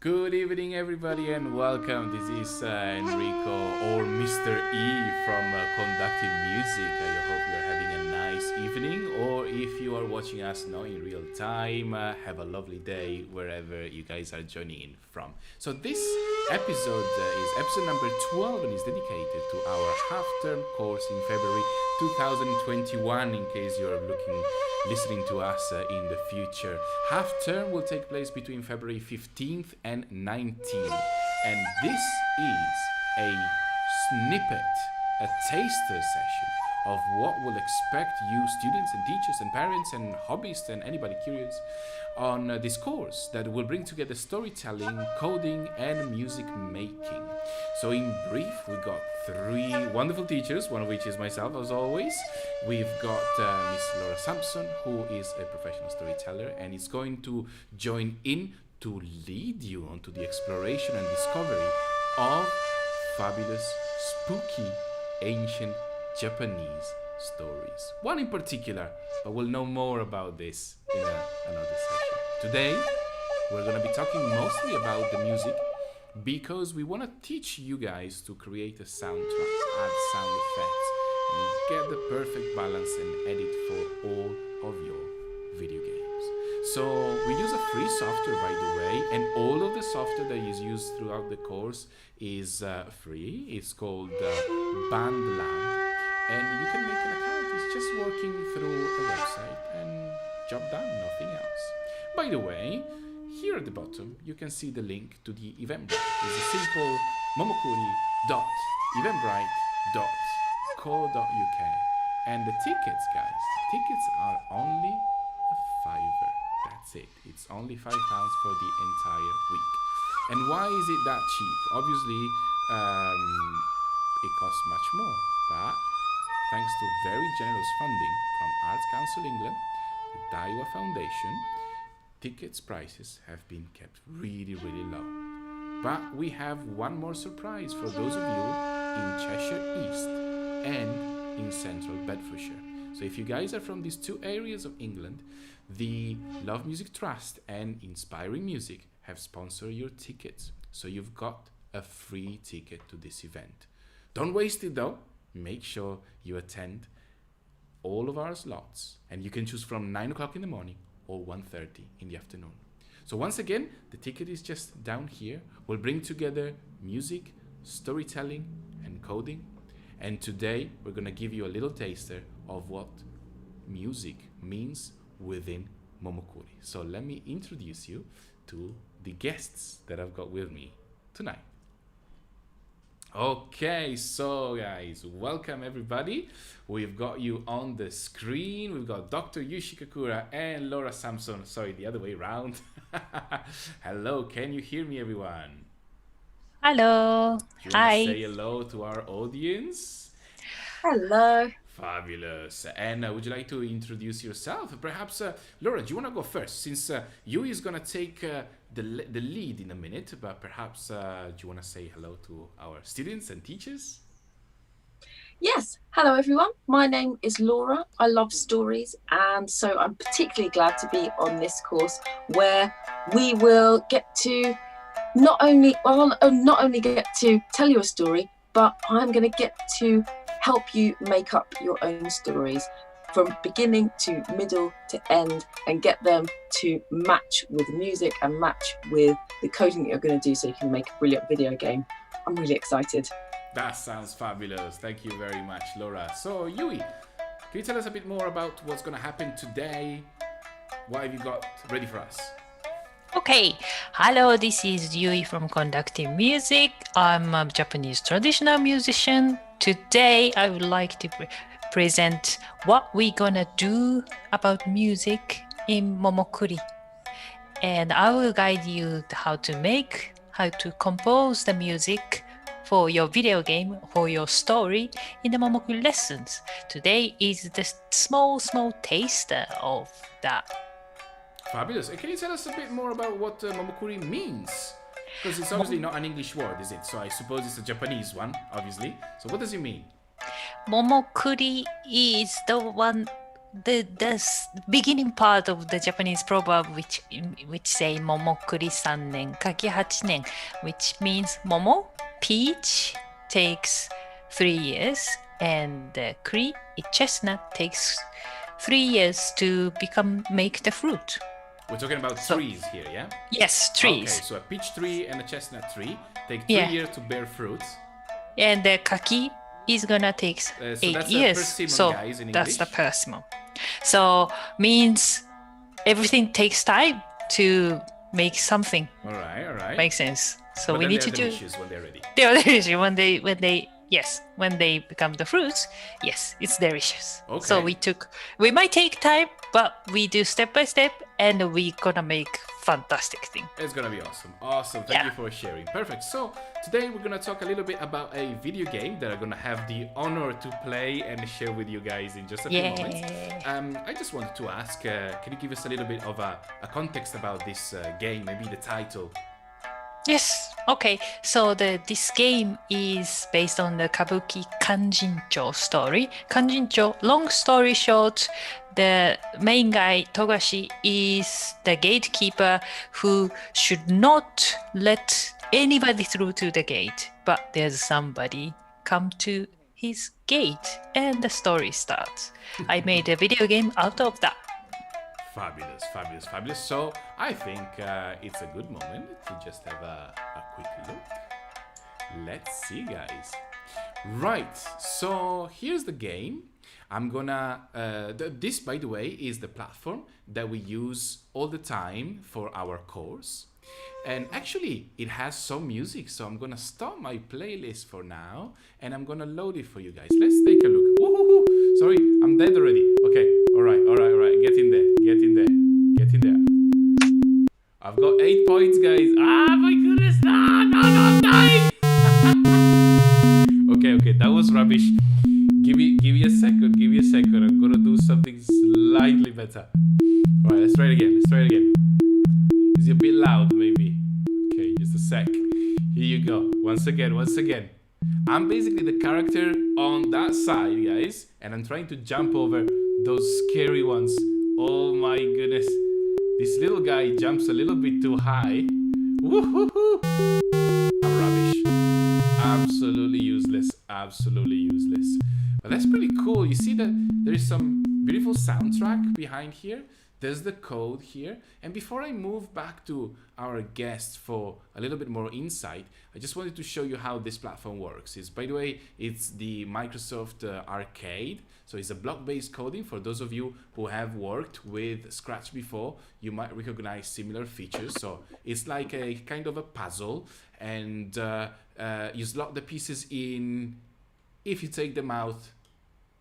Good evening, everybody, and welcome. This is Enrico or Mr. E from Conducting Music. I hope you're having a nice evening, or if you are watching us now in real time, have a lovely day wherever you guys are joining in from. So this episode is episode number 12 and is dedicated to our half-term course in February 2021, in case you're listening to us in the future. Half term will take place between February 15th and 19th, and this is a snippet, a taster session of what will expect you students and teachers and parents and hobbyists and anybody curious on this course that will bring together storytelling, coding and music making. So in brief, we've got three wonderful teachers, one of which is myself as always. We've got Miss Laura Sampson, who is a professional storyteller and is going to join in to lead you onto the exploration and discovery of fabulous, spooky, ancient Japanese stories. One in particular, but we'll know more about this in another section. Today, we're going to be talking mostly about the music because we want to teach you guys to create a soundtrack, add sound effects, and get the perfect balance and edit for all of your video games. So we use a free software, by the way, and all of the software that is used throughout the course is free. It's called BandLab, and you can make an account. It's just working through a website and job done, nothing else. By the way, here at the bottom, you can see the link to the Evenbrite. It's a simple momocuri.evenbrite.co.uk. And the tickets, guys, the tickets are only a fiver. That's it. It's only £5 for the entire week. And why is it that cheap? Obviously, it costs much more, but thanks to very generous funding from Arts Council England, the Daiwa Foundation, tickets prices have been kept really, really low. But we have one more surprise for those of you in Cheshire East and in Central Bedfordshire. So if you guys are from these two areas of England, the Love Music Trust and Inspiring Music have sponsored your tickets. So you've got a free ticket to this event. Don't waste it though. Make sure you attend all of our slots, and you can choose from 9 o'clock in the morning or 1:30 in the afternoon. So once again, the ticket is just down here. We'll bring together music, storytelling, and coding. And today we're gonna give you a little taster of what music means within Momocuri. So let me introduce you to the guests that I've got with me tonight. Okay, so guys, welcome everybody. We've got you on the screen. We've got Dr. Yushi Kakura and Laura Sampson. Sorry, the other way around. Hello, can you hear me, everyone? Hello. Do you want to Hi. say hello to our audience? Hello. Fabulous. And would you like to introduce yourself? Perhaps, Laura, do you want to go first? Since Yui is going to take the lead in a minute, but perhaps do you want to say hello to our students and teachers? Yes, hello everyone. My name is Laura. I love stories, and so I'm particularly glad to be on this course where we will get to not only get to tell you a story, but I'm going to get to help you make up your own stories from beginning to middle to end and get them to match with music and match with the coding that you're going to do so you can make a brilliant video game. I'm really excited. That sounds fabulous. Thank you very much, Laura. So, Yui, can you tell us a bit more about what's going to happen today? What have you got ready for us? Okay. Hello, this is Yui from Conducting Music. I'm a Japanese traditional musician. Today, I would like to present what we're gonna do about music in Momocuri. And I will guide you how to compose the music for your video game or your story in the Momocuri lessons. Today is the small taster of that. Fabulous. And can you tell us a bit more about what Momocuri means? Because it's obviously not an English word, is it? So I suppose it's a Japanese one, obviously. So what does it mean? Momocuri is the one beginning part of the Japanese proverb which say Momocuri 3年 kaki 8年 which means Momo, peach, takes 3 years, and Kuri, chestnut, takes 3 years to make the fruit. We're talking about trees here, yeah? Yes, trees. Okay, so a peach tree and a chestnut tree take 3 years to bear fruits. And the kaki is gonna take 8 that's years. A persimmon, so guys, in that's English. the persimmon. So means everything takes time to make something. All right. Makes sense. So but we need to do. Delicious when they're ready. They are delicious when they become the fruits. Yes, it's delicious. Okay. So we might take time, but we do step by step, and we gonna make fantastic thing. It's gonna be awesome. Thank you for sharing. Perfect. So today we're gonna talk a little bit about a video game that I'm gonna have the honor to play and share with you guys in just a few moments. I just wanted to ask, can you give us a little bit of a context about this game, maybe the title? Yes. Okay. So this game is based on the Kabuki Kanjincho story. Kanjincho, long story short, the main guy, Togashi, is the gatekeeper who should not let anybody through to the gate. But there's somebody come to his gate and the story starts. I made a video game out of that. Fabulous. So I think it's a good moment to just have a quick look. Let's see, guys. Right, so here's the game. I'm gonna, this by the way is the platform that we use all the time for our course. And actually it has some music, so I'm gonna stop my playlist for now and I'm gonna load it for you guys. Let's take a look. Woo-hoo-hoo. Sorry, I'm dead already. Okay, all right. Get in there. I've got 8 points, guys. Ah, my goodness. No, I'm dying. Okay, that was rubbish. Give me a second. I'm gonna do something slightly better. All right, let's try it again. Is it a bit loud, maybe? Okay, just a sec. Here you go. Once again. I'm basically the character on that side, guys, and I'm trying to jump over those scary ones. Oh my goodness. This little guy jumps a little bit too high. Woo-hoo-hoo. I'm rubbish. Absolutely useless. But that's pretty cool. You see that there is some beautiful soundtrack behind here. There's the code here. And before I move back to our guests for a little bit more insight, I just wanted to show you how this platform works. By the way, it's the Microsoft Arcade. So it's a block-based coding. For those of you who have worked with Scratch before, you might recognize similar features. So it's like a kind of a puzzle, and you slot the pieces in. If you take them out,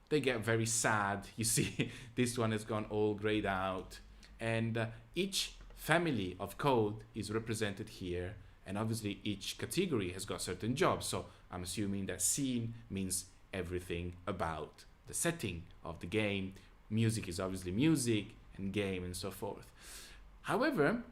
they get very sad. You see, this one has gone all grayed out. And each family of code is represented here. And obviously each category has got certain jobs. So I'm assuming that scene means everything about the setting of the game. Music is obviously music, and game, and so forth. However,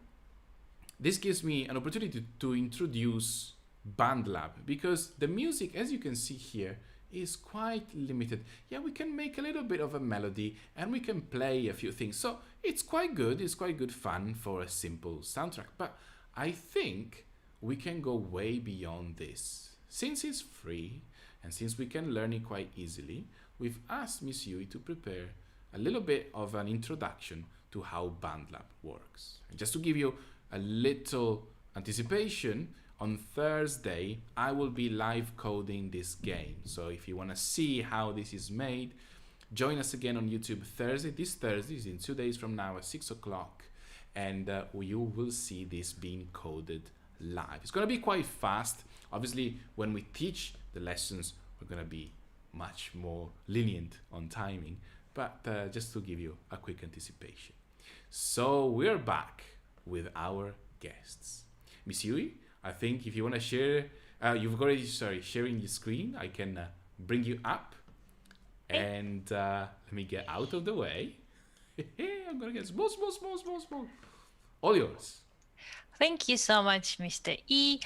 this gives me an opportunity to introduce BandLab, because the music, as you can see here, is quite limited. Yeah, we can make a little bit of a melody and we can play a few things. So it's quite good fun for a simple soundtrack. But I think we can go way beyond this. Since it's free and since we can learn it quite easily, we've asked Miss Yui to prepare a little bit of an introduction to how BandLab works. And just to give you a little anticipation, on Thursday, I will be live coding this game. So if you want to see how this is made, join us again on YouTube Thursday. This Thursday is in 2 days from now at 6 o'clock. And you will see this being coded live. It's going to be quite fast. Obviously, when we teach the lessons, we're going to be much more lenient on timing. But just to give you a quick anticipation. So we're back with our guests. Miss Yui, I think if you want to share, you've already sharing your screen. I can bring you up, and let me get out of the way. I'm gonna get small. All yours. Thank you so much, Mr. E.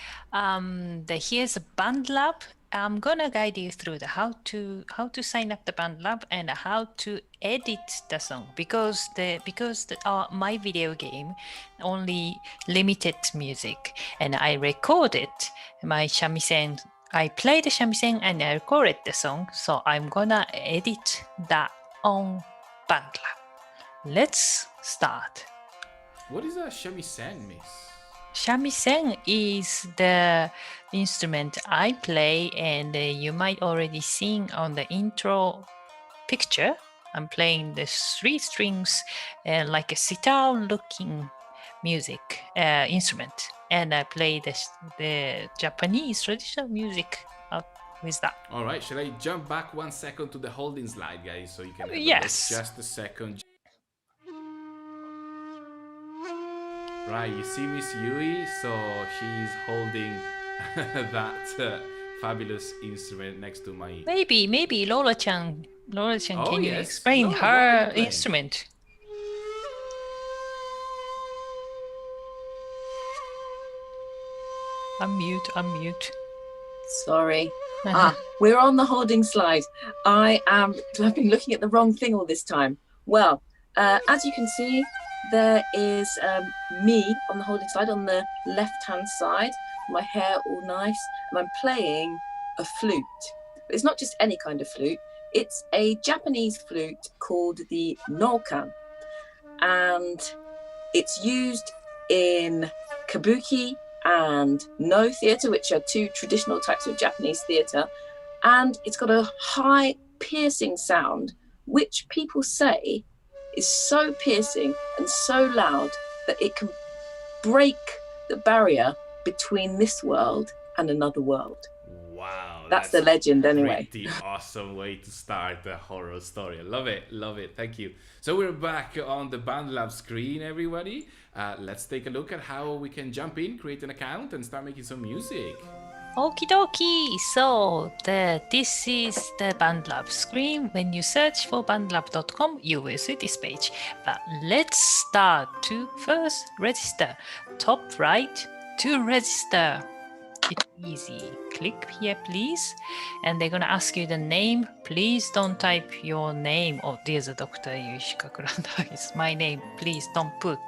Here's a band lab. I'm gonna guide you through the how to sign up the band lab and how to edit the song because my video game only limited music and I recorded my shamisen. I played the shamisen and I recorded the song, so I'm gonna edit that on band lab. Let's start. What is a shamisen, miss? Shamisen is the instrument I play, and you might already seen on the intro picture. I'm playing the 3 strings like a sitar-looking music instrument, and I play the Japanese traditional music with that. All right, shall I jump back 1 second to the holding slide, guys, so you can have Yes. just a second. Right, you see Miss Yui, so she's holding that fabulous instrument next to my... Maybe Lola-chan, Oh, can you yes. explain Lola, what are her you playing? instrument? Unmute. Sorry. We're on the holding slide. I've been looking at the wrong thing all this time. Well, as you can see, there is me on the holding slide on the left-hand side, my hair all nice, and I'm playing a flute. But it's not just any kind of flute. It's a Japanese flute called the nokan, and it's used in kabuki and no theatre, which are 2 traditional types of Japanese theatre, and it's got a high piercing sound, which people say is so piercing and so loud that it can break the barrier between this world and another world. Wow. That's the legend anyway. Pretty awesome way to start the horror story. I love it. Thank you. So we're back on the Band Lab screen, everybody. Let's take a look at how we can jump in, create an account, and start making some music. Okie dokie. So this is the BandLab screen. When you search for bandlab.com, you will see this page. But let's start to first register. Top right to register. It's easy. Click here, please. And they're going to ask you the name. Please don't type your name. Oh, there's a Dr. Yushika Kuranda. It's my name. Please don't put.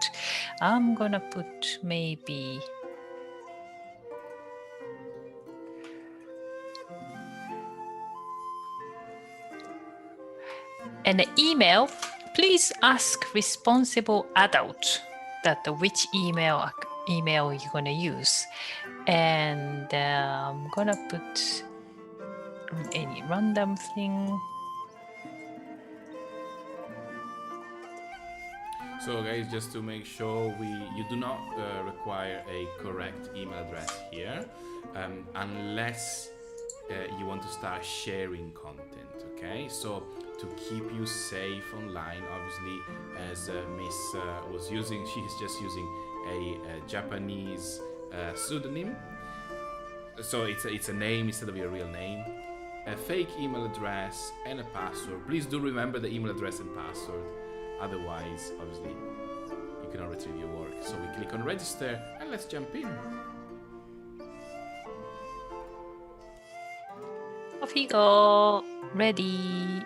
I'm going to put maybe... And the email, please ask responsible adult that which email you're gonna use. And I'm gonna put any random thing. So guys, just to make sure you do not require a correct email address here, unless you want to start sharing content, okay? So to keep you safe online, obviously, as Miss was using, she's just using a Japanese pseudonym. So it's a name instead of your real name, a fake email address, and a password. Please do remember the email address and password. Otherwise, obviously, you cannot retrieve your work. So we click on register and let's jump in. Off you go. Ready.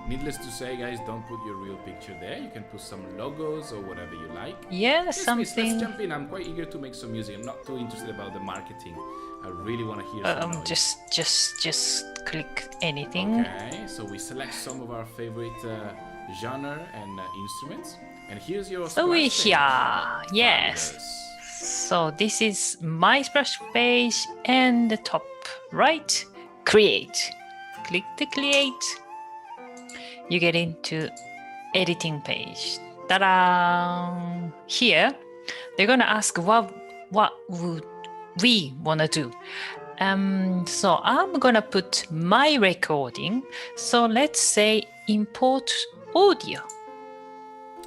Needless to say, guys, don't put your real picture there. You can put some logos or whatever you like. Yeah, Yes, something. miss, let's jump in. I'm quite eager to make some music. I'm not too interested about the marketing. I really want to hear some noise. Just click anything. Okay, so we select some of our favorite genre and instruments. And here's your So we're splash here. page. Yes. Fabulous. So this is my splash page, and the top right, create. Click the create. You get into editing page. Ta-da! Here, they're gonna ask what would we wanna do. So I'm gonna put my recording. So let's say import audio.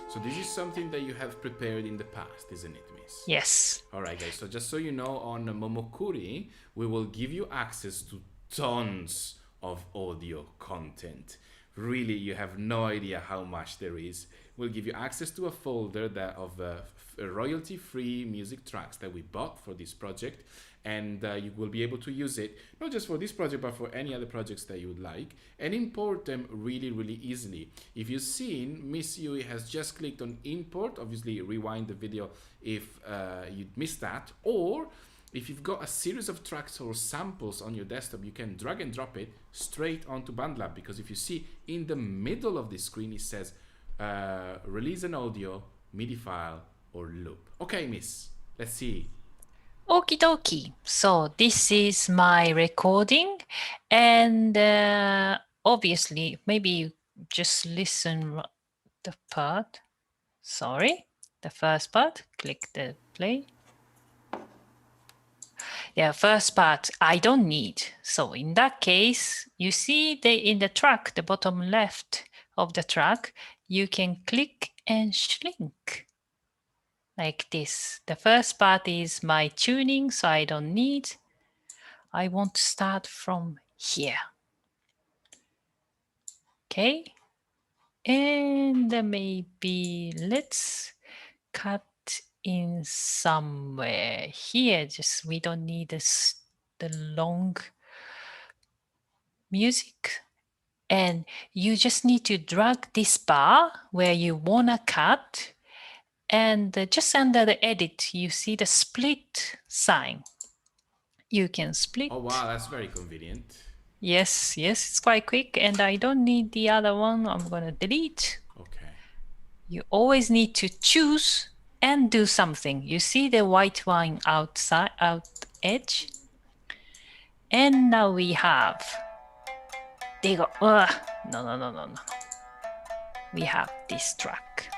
So this is something that you have prepared in the past, isn't it, miss? Yes. All right, guys. So just so you know, on Momocuri, we will give you access to tons of audio content. really you have no idea how much there is. We'll give you access to a folder of royalty-free music tracks that we bought for this project, and you will be able to use it not just for this project but for any other projects that you would like, and import them really, really easily. If you've seen, Miss Yui has just clicked on import. Obviously rewind the video if you missed that, or if you've got a series of tracks or samples on your desktop, you can drag and drop it straight onto BandLab, because if you see in the middle of the screen it says release an audio, MIDI file or loop. Okay, Miss, let's see. Okie dokie. So this is my recording, and obviously maybe you just listen the part. Sorry, the first part. Click the play. Yeah, first part I don't need. So in that case, you see in the track, the bottom left of the track, you can click and shrink like this. The first part is my tuning, so I don't need. I want to start from here. Okay. And maybe let's cut in somewhere here. Just we don't need the long music. And you just need to drag this bar where you wanna cut, and just under the edit, you see the split sign. You can split. Oh wow, that's very convenient. Yes, it's quite quick, and I don't need the other one. I'm gonna delete. Okay. You always need to choose and do something. You see the white line out edge? And now we have, they go, no. We have this track.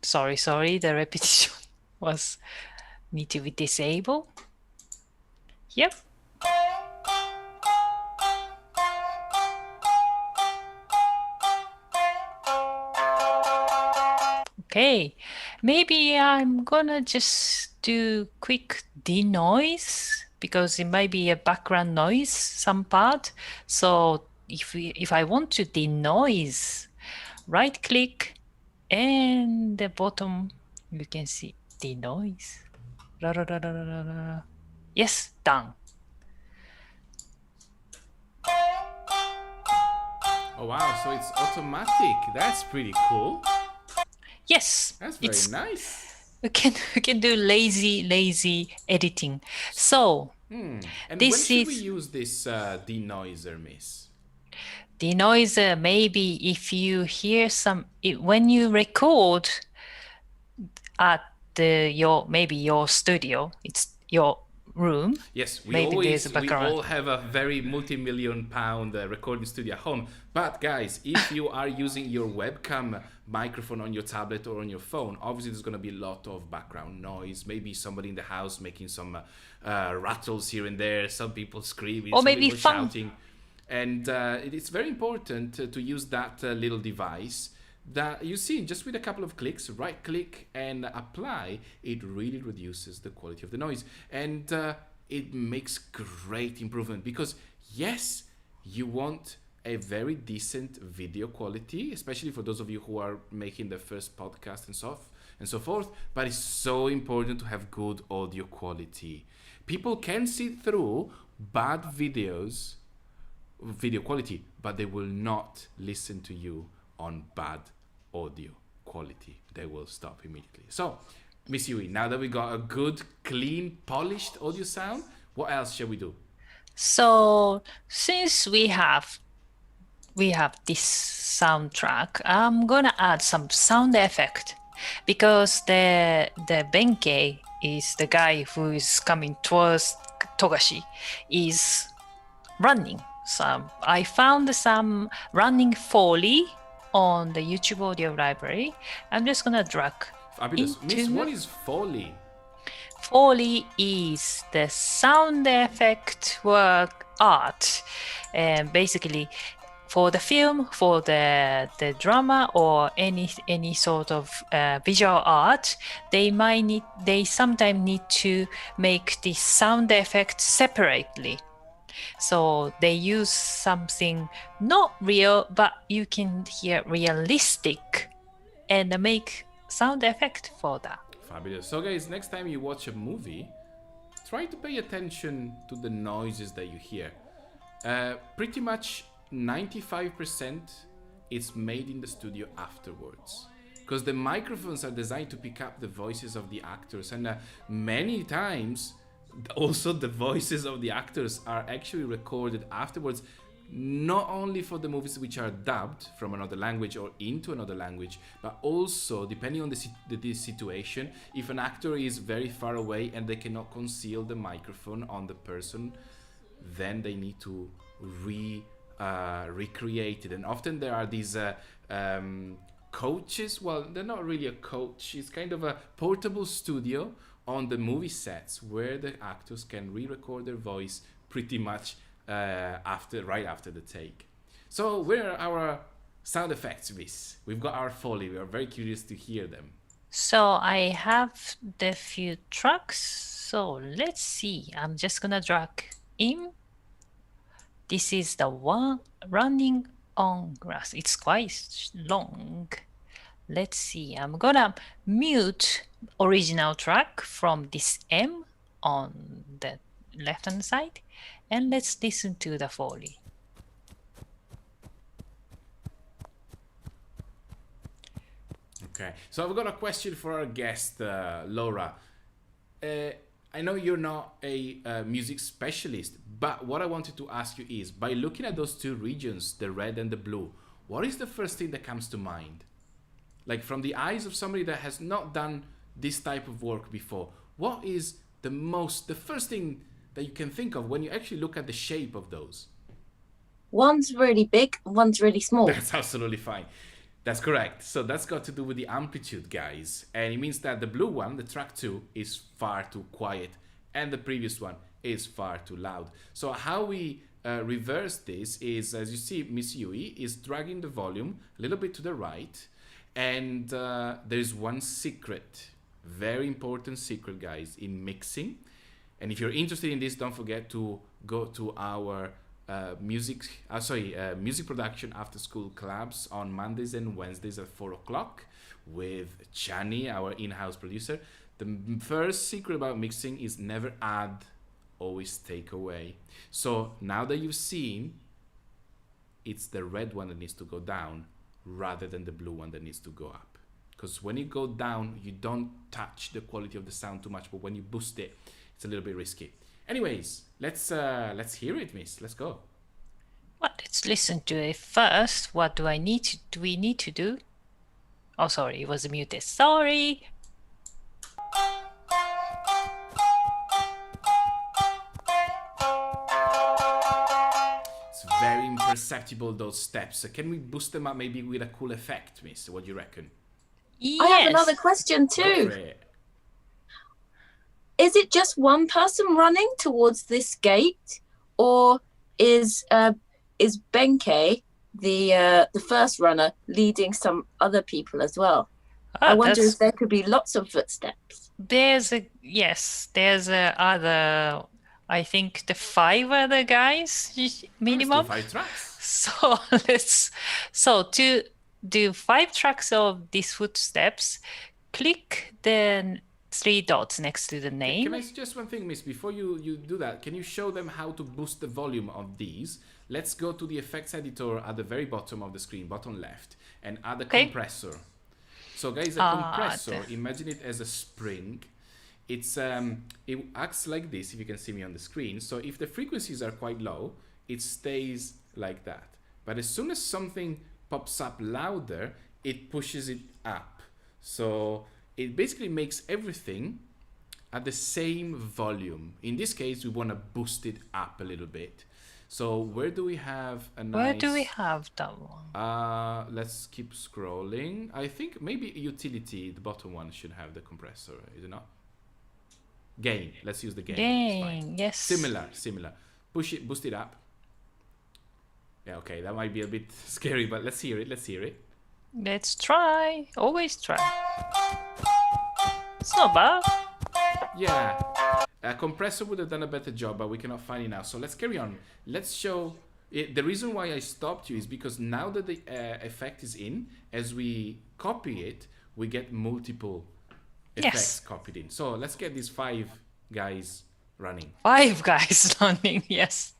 Sorry, the repetition was need to be disabled. Yep. Okay, maybe I'm gonna just do quick denoise because it might be a background noise some part. So if I want to denoise, right click and the bottom you can see denoise. Yes, done. Oh wow, so it's automatic. That's pretty cool. Yes, that's very nice. We can do lazy editing. So and when should we use this denoiser, Miss? Denoiser, maybe if you hear when you record at your studio, it's your room. Yes, we all have a very multi-million pound recording studio at home. But guys, if you are using your webcam microphone on your tablet or on your phone, obviously there's going to be a lot of background noise. Maybe somebody in the house making some rattles here and there, some people screaming, or maybe shouting. And it's very important to use that little device that you see just with a couple of clicks, right click and apply. It really reduces the quality of the noise, and it makes great improvement, because yes, you want a very decent video quality, especially for those of you who are making the first podcast and so forth, but it's so important to have good audio quality. People can see through bad video quality, but they will not listen to you on bad audio quality. They will stop immediately. So, Miss Yui, now that we got a good, clean, polished audio sound, what else shall we do? So, since we have this soundtrack, I'm gonna add some sound effect, because the Benkei is the guy who is coming towards Togashi is running. So I found some running Foley on the YouTube audio library. I'm just gonna drag. Fabulous. Miss, what is Foley? Foley is the sound effect work art, and basically for the film, for the drama, or any sort of visual art, they sometimes need to make the sound effect separately. So they use something not real, but you can hear realistic and make sound effect for that. Fabulous. So guys, next time you watch a movie, try to pay attention to the noises that you hear. Pretty much 95% is made in the studio afterwards, because the microphones are designed to pick up the voices of the actors, and many times also the voices of the actors are actually recorded afterwards, not only for the movies which are dubbed from another language or into another language, but also depending on the situation, if an actor is very far away and they cannot conceal the microphone on the person, then they need to recreate it. And often there are these coaches. Well, they're not really a coach, it's kind of a portable studio on the movie sets where the actors can re-record their voice pretty much right after the take. So where are our sound effects, Miss? We've got our Foley. We are very curious to hear them. So I have the few tracks. So let's see. I'm just gonna drag in. This is the one running on grass. It's quite long. Let's see. I'm gonna mute original track from this M on the left hand side, and let's listen to the Foley. Okay, so I've got a question for our guest, Laura. I know you're not a music specialist, but what I wanted to ask you is, by looking at those two regions, the red and the blue, what is the first thing that comes to mind? Like from the eyes of somebody that has not done this type of work before, what is the first thing that you can think of when you actually look at the shape of those? One's really big, one's really small. That's absolutely fine. That's correct. So that's got to do with the amplitude, guys. And it means that the blue one, the track 2, is far too quiet, and the previous one is far too loud. So how we reverse this is, as you see, Miss Yui is dragging the volume a little bit to the right, and there's one secret, very important secret, guys, in mixing. And if you're interested in this, don't forget to go to our music production after school clubs on Mondays and Wednesdays at 4 o'clock with Chani, our in-house producer. The first secret about mixing is never add, always take away. So now that you've seen, it's the red one that needs to go down rather than the blue one that needs to go up. Because when you go down, you don't touch the quality of the sound too much, but when you boost it, it's a little bit risky. Anyways, let's hear it, Miss. Let's go. Well, let's listen to it first. What do we need to do? Oh, sorry, it was muted. Sorry. It's very imperceptible, those steps. So can we boost them up maybe with a cool effect, Miss? What do you reckon? Yes. I have another question too. Is it just one person running towards this gate, or is Benkei, the first runner, leading some other people as well? I wonder if there could be lots of footsteps. There's other, I think the 5 other guys minimum. 5 tracks. So to do 5 tracks of these footsteps, click the 3 dots next to the name. Can I suggest one thing, Miss? Before you do that, can you show them how to boost the volume of these? Let's go to the effects editor at the very bottom of the screen, bottom left, and add a compressor. So guys, a compressor, imagine it as a spring. It acts like this, if you can see me on the screen. So if the frequencies are quite low, it stays like that. But as soon as something pops up louder, it pushes it up. So it basically makes everything at the same volume. In this case, we want to boost it up a little bit. So where do we have a nice... Where do we have that one? Let's keep scrolling. I think maybe utility, the bottom one, should have the compressor, is it not? Gain. Let's use the gain. Gain, yes. Similar. Push it, boost it up. Yeah, okay, that might be a bit scary, but let's hear it. Let's try. Always try. It's not bad. Yeah. A compressor would have done a better job, but we cannot find it now. So let's carry on. Let's show it. The reason why I stopped you is because now that the effect is in, as we copy it, we get multiple effects copied in. So let's get these 5 guys running. 5 guys running, yes.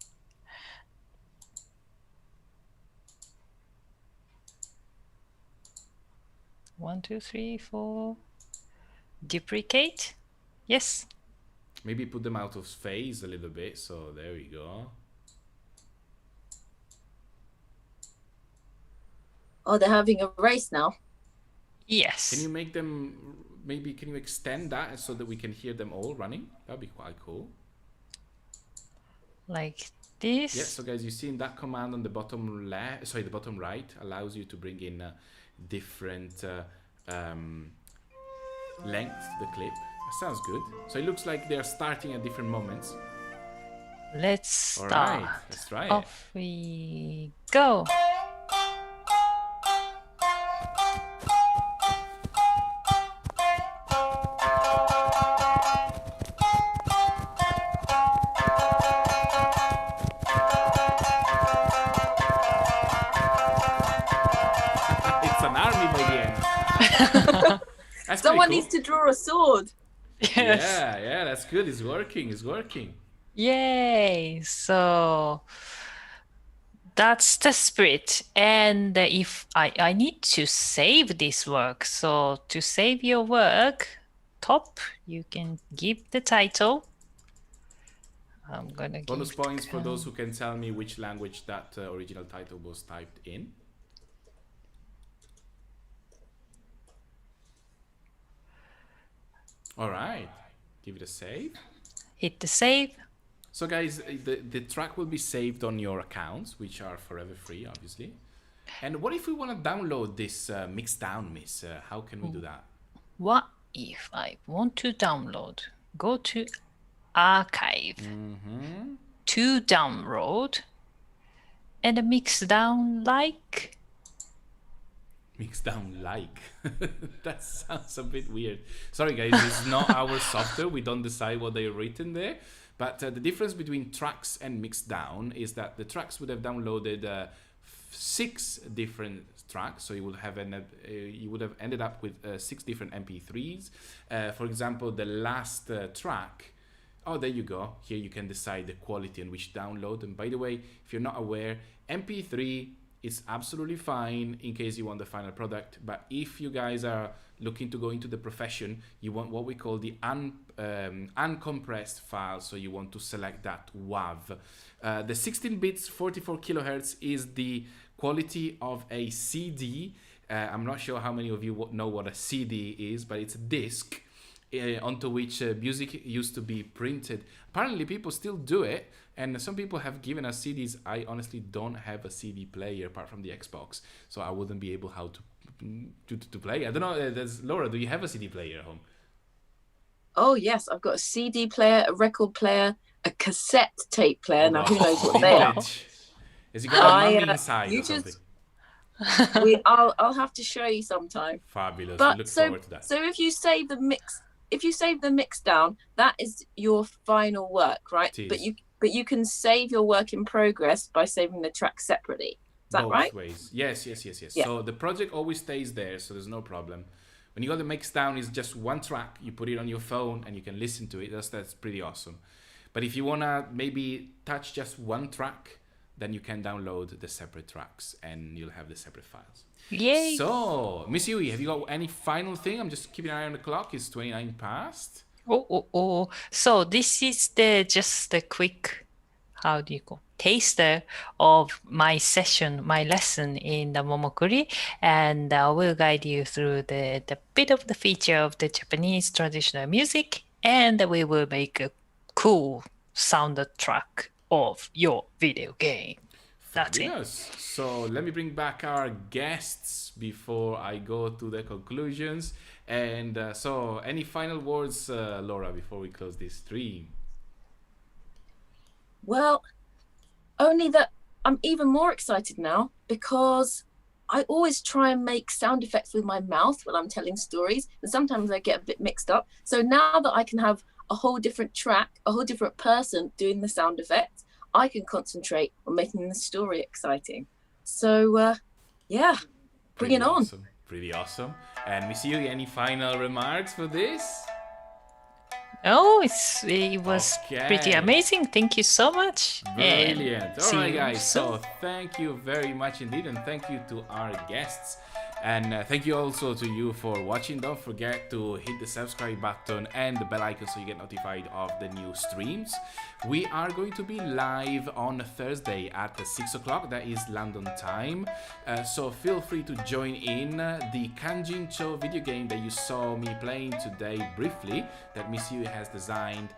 One, two, three, 4. Duplicate. Yes. Maybe put them out of phase a little bit. So there we go. Oh, they're having a race now. Yes. Can you make them, maybe can you extend that so that we can hear them all running? That'd be quite cool. Like this. Yeah, so guys, you see in that command on the bottom left, sorry, the bottom right allows you to bring in different length to the clip. That sounds good. So it looks like they're starting at different moments. Let's start. All right, let's try it. Off we go. It's an army by the end. That's Someone pretty needs to draw a sword. Yes. Yeah, that's good. It's working. It's working. Yay. So that's the spirit. And if I need to save this work. So to save your work, top, you can give the title. I'm gonna give Bonus points for those who can tell me which language that original title was typed in. All right, give it a save. Hit the save. So guys, the track will be saved on your accounts, which are forever free, obviously. And what if we want to download this Mixdown, Miss? How can we do that? What if I want to download? Go to archive to download and a Mixdown like. Mixdown like. That sounds a bit weird. Sorry guys, it's not our software. We don't decide what they're written there. But the difference between tracks and Mixdown is that the tracks would have downloaded 6 different tracks, so you would have ended up with 6 different MP3s. For example, the last track. Oh, there you go. Here you can decide the quality and which download. And by the way, if you're not aware, MP3 is absolutely fine in case you want the final product. But if you guys are looking to go into the profession, you want what we call the uncompressed file. So you want to select that WAV. The 16 bits, 44 kilohertz is the quality of a CD. I'm not sure how many of you know what a CD is, but it's a disc onto which music used to be printed. Apparently people still do it, and some people have given us CDs. I honestly don't have a CD player apart from the Xbox, so I wouldn't be able how to play. I don't know, Laura, do you have a CD player at home? Oh yes, I've got a CD player, a record player, a cassette tape player. Now who knows what they are? Has it got a mummy inside or something? I'll have to show you sometime. Fabulous. But we look forward to that. So if you save the mix down, that is your final work, right? But you can save your work in progress by saving the track separately. Is that right? Both ways. Yes. Yeah. So the project always stays there, so there's no problem. When you got the Mixdown, it's just one track. You put it on your phone and you can listen to it. That's pretty awesome. But if you wanna maybe touch just one track, then you can download the separate tracks and you'll have the separate files. Yay! So, Miss Yui, have you got any final thing? I'm just keeping an eye on the clock. It's 29 past. Oh. So this is just a quick, how do you call, taster of my session, my lesson in the Momocuri, and I will guide you through the bit of the feature of the Japanese traditional music, and we will make a cool soundtrack of your video game. That's Fabulous. It. So let me bring back our guests before I go to the conclusions. And so any final words, Laura, before we close this stream? Well, only that I'm even more excited now because I always try and make sound effects with my mouth when I'm telling stories, and sometimes I get a bit mixed up. So now that I can have a whole different track, a whole different person doing the sound effects, I can concentrate on making the story exciting. So, yeah, bring it on. Awesome. Pretty awesome. And Miss Yui, any final remarks for this? Oh, it was pretty Okay. amazing. Thank you so much. Brilliant. And All see right, you guys. soon. So thank you very much indeed, and thank you to our guests. And thank you also to you for watching. Don't forget to hit the subscribe button and the bell icon so you get notified of the new streams. We are going to be live on Thursday at 6 o'clock. That is London time. So feel free to join in. The Kanjin Cho video game that you saw me playing today briefly, that Miss Yui has designed,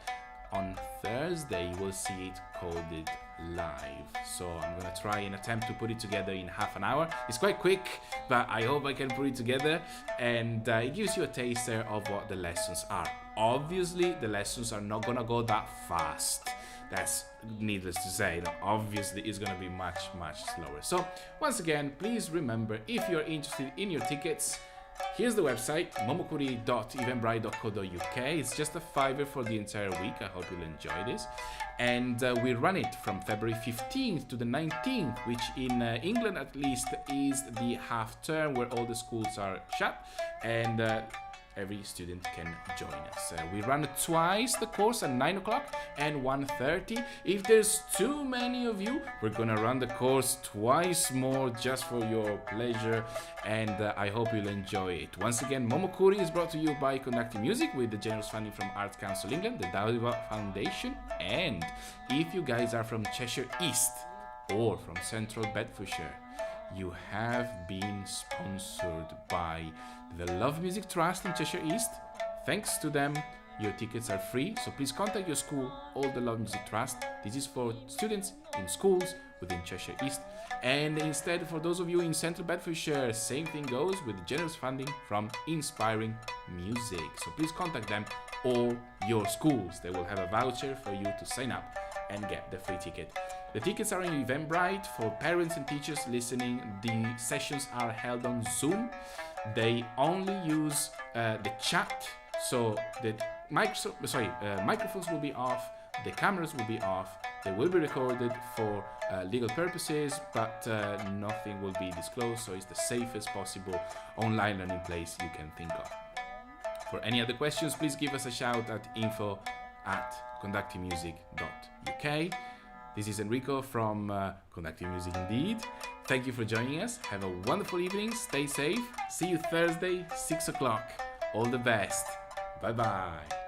on Thursday you will see it coded live. So I'm gonna try and attempt to put it together in half an hour. It's quite quick, but I hope I can put it together, and it gives you a taster of what the lessons are. Obviously the lessons are not gonna go that fast. That's needless to say. Obviously it's gonna be much slower. So once again, please remember, if you're interested in your tickets, here's the website, momocuri.evenbrite.co.uk. It's just a $5 for the entire week. I hope you'll enjoy this. And we run it from February 15th to the 19th, which in England at least is the half term where all the schools are shut, and every student can join us. We run it twice, the course, at 9 o'clock and 1:30. If there's too many of you, we're gonna run the course twice more just for your pleasure, and I hope you'll enjoy it. Once again, Momocuri is brought to you by Conducting Music with the generous funding from Arts Council England, the Daiwa Foundation, and if you guys are from Cheshire East or from Central Bedfordshire, you have been sponsored by the Love Music Trust in Cheshire East. Thanks to them, your tickets are free, so please contact your school or the Love Music Trust. This is for students in schools within Cheshire East. And instead, for those of you in Central Bedfordshire, same thing goes with generous funding from Inspiring Music. So please contact them or your schools. They will have a voucher for you to sign up and get the free ticket. The tickets are in Evenbrite. For parents and teachers listening, the sessions are held on Zoom. They only use the chat, so the microphones will be off, the cameras will be off, they will be recorded for legal purposes, but nothing will be disclosed, so it's the safest possible online learning place you can think of. For any other questions, please give us a shout at info@conductingmusic.uk. This is Enrico from Conducting Music Indeed. Thank you for joining us. Have a wonderful evening. Stay safe. See you Thursday, 6 o'clock. All the best. Bye-bye.